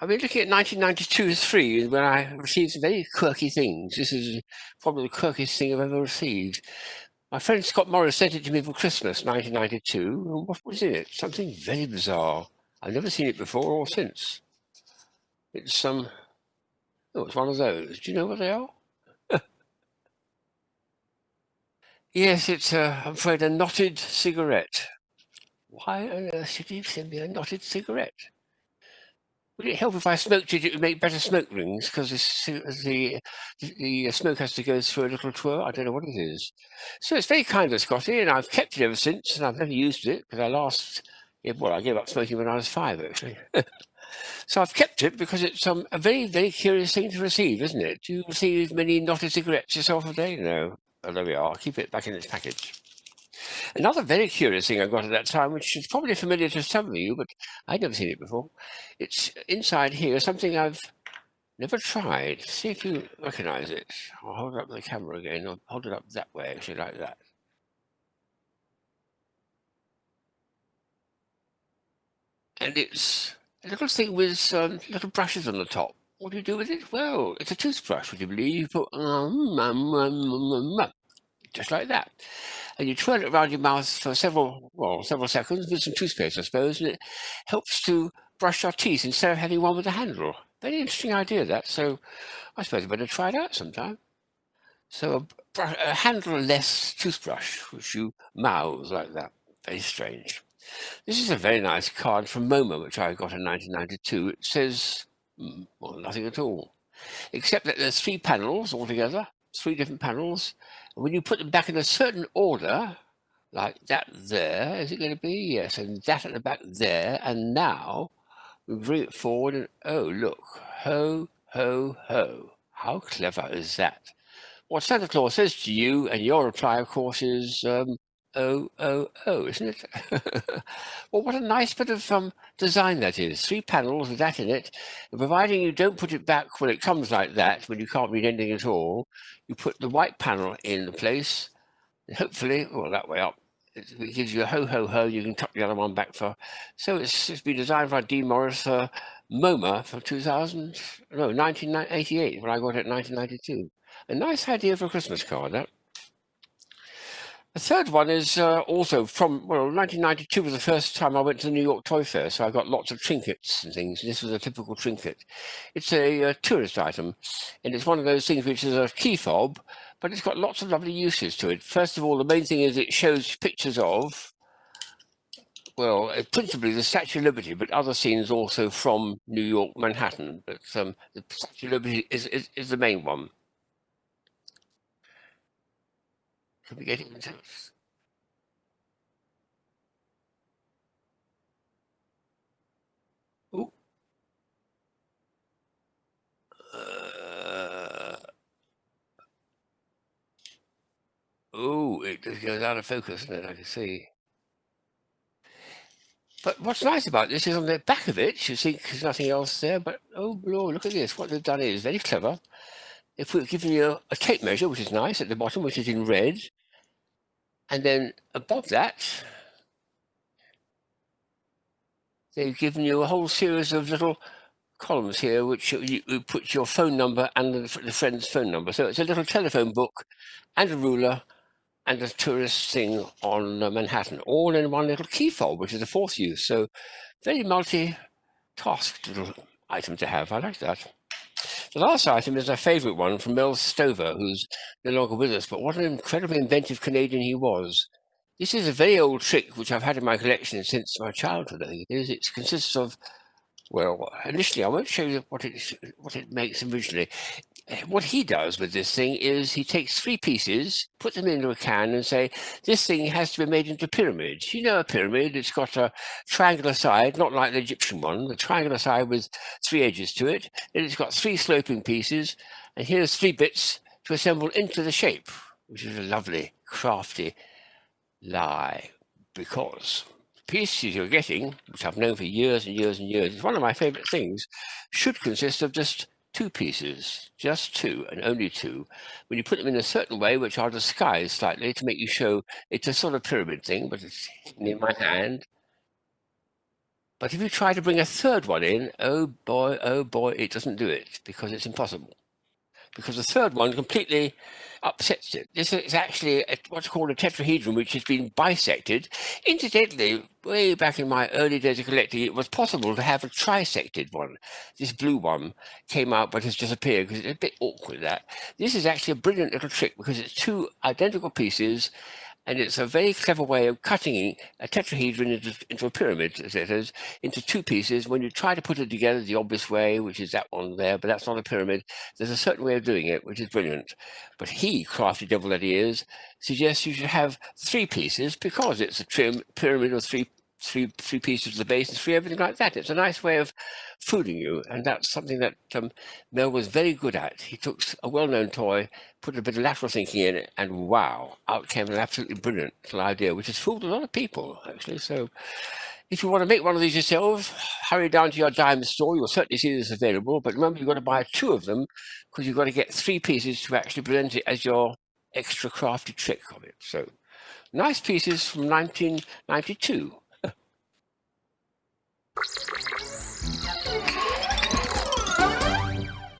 I've been looking at 1992-3 when I received some very quirky things. This is probably the quirkiest thing I've ever received. My friend Scott Morris sent it to me for Christmas, 1992. And what was in it? Something very bizarre. I've never seen it before or since. It's oh, it's one of those. Do you know what they are? Yes, it's, I'm afraid, a knotted cigarette. Why on earth should you send me a knotted cigarette? Would it help if I smoked it? It would make better smoke rings because the smoke has to go through a little twirl. I don't know what it is. So it's very kind of Scotty, and I've kept it ever since, and I've never used it because I gave up smoking when I was 5, actually. So I've kept it because it's a very, very curious thing to receive, isn't it? Do you receive many knotted cigarettes yourself a day? No. Oh, there we are. I'll keep it back in its package. Another very curious thing I got at that time, which is probably familiar to some of you, but I'd never seen it before. It's inside here, something I've never tried. See if you recognize it. I'll hold it up with the camera again. I'll hold it up that way, actually, like that. And it's a little thing with little brushes on the top. What do you do with it? Well, it's a toothbrush, would you believe? You put just like that. And you twirl it around your mouth for several seconds with some toothpaste, I suppose, and it helps to brush your teeth instead of having one with a handle. Very interesting idea, that. So I suppose I better try it out sometime. So a handle-less toothbrush, which you mouth like that. Very strange. This is a very nice card from MOMA, which I got in 1992. It says, well, nothing at all, except that there's 3 panels altogether, 3 different panels. And when you put them back in a certain order, like that there, is it going to be? Yes, and that at the back there. And now we bring it forward and, oh, look, ho, ho, ho. How clever is that? What Santa Claus says to you, and your reply, of course, is, oh, oh, oh, isn't it? Well, what a nice bit of design that is. 3 panels with that in it. And providing you don't put it back when it comes like that, when you can't read anything at all, you put the white panel in place, and hopefully, well, that way up, it gives you a ho, ho, ho. You can tuck the other one back for. So it's been designed by D. Morris MOMA for 1988, when I got it in 1992. A nice idea for a Christmas card, that. The third one is also from, well, 1992 was the first time I went to the New York Toy Fair, so I got lots of trinkets and things. This was a typical trinket. It's a tourist item, and it's one of those things which is a key fob, but it's got lots of lovely uses to it. First of all, the main thing is it shows pictures of, well, principally the Statue of Liberty, but other scenes also from New York, Manhattan. But the Statue of Liberty is the main one. Can we get it into? Ooh. Oh, it just goes out of focus, doesn't it? I can see. But what's nice about this is on the back of it, you think there's nothing else there, but oh Lord, look at this. What they've done is very clever. If we've given you a tape measure, which is nice, at the bottom, which is in red, and then above that, they've given you a whole series of little columns here, which you put your phone number and the friend's phone number. So it's a little telephone book and a ruler and a tourist thing on Manhattan, all in one little key fob, which is the 4th use. So very multi-tasked little item to have. I like that. The last item is a favourite one from Mel Stover, who's no longer with us, but what an incredibly inventive Canadian he was. This is a very old trick which I've had in my collection since my childhood, I think it is. It consists of, well, initially, I won't show you what it makes originally. What he does with this thing is he takes 3 pieces, puts them into a can and say, this thing has to be made into pyramids. You know a pyramid, it's got a triangular side, not like the Egyptian one, the triangular side with 3 edges to it. Then it's got 3 sloping pieces, and here's 3 bits to assemble into the shape, which is a lovely, crafty lie. Because the pieces you're getting, which I've known for years and years and years, is one of my favourite things, should consist of just 2 pieces, just 2 and only 2. When you put them in a certain way, which I'll disguise slightly to make you show it's a sort of pyramid thing, but it's hidden in my hand. But if you try to bring a third one in, oh boy, it doesn't do it because it's impossible. Because the third one completely upsets it. This is actually what's called a tetrahedron, which has been bisected. Incidentally, way back in my early days of collecting, it was possible to have a trisected one. This blue one came out but has disappeared because it's a bit awkward, that. This is actually a brilliant little trick because it's two identical pieces, and it's a very clever way of cutting a tetrahedron into a pyramid, as it is, into two pieces. When you try to put it together the obvious way, which is that one there, but that's not a pyramid, there's a certain way of doing it, which is brilliant. But he, crafty devil that he is, suggests you should have three pieces because it's a pyramid of three pieces of the base and three everything like that. It's a nice way of fooling you, and that's something that Mel was very good at. He took a well-known toy, put a bit of lateral thinking in it, and wow, out came an absolutely brilliant little idea, which has fooled a lot of people, actually. So if you want to make one of these yourself, hurry down to your diamond store. You'll certainly see this available, but remember, you've got to buy two of them because you've got to get three pieces to actually present it as your extra crafty trick of it. So nice pieces from 1992.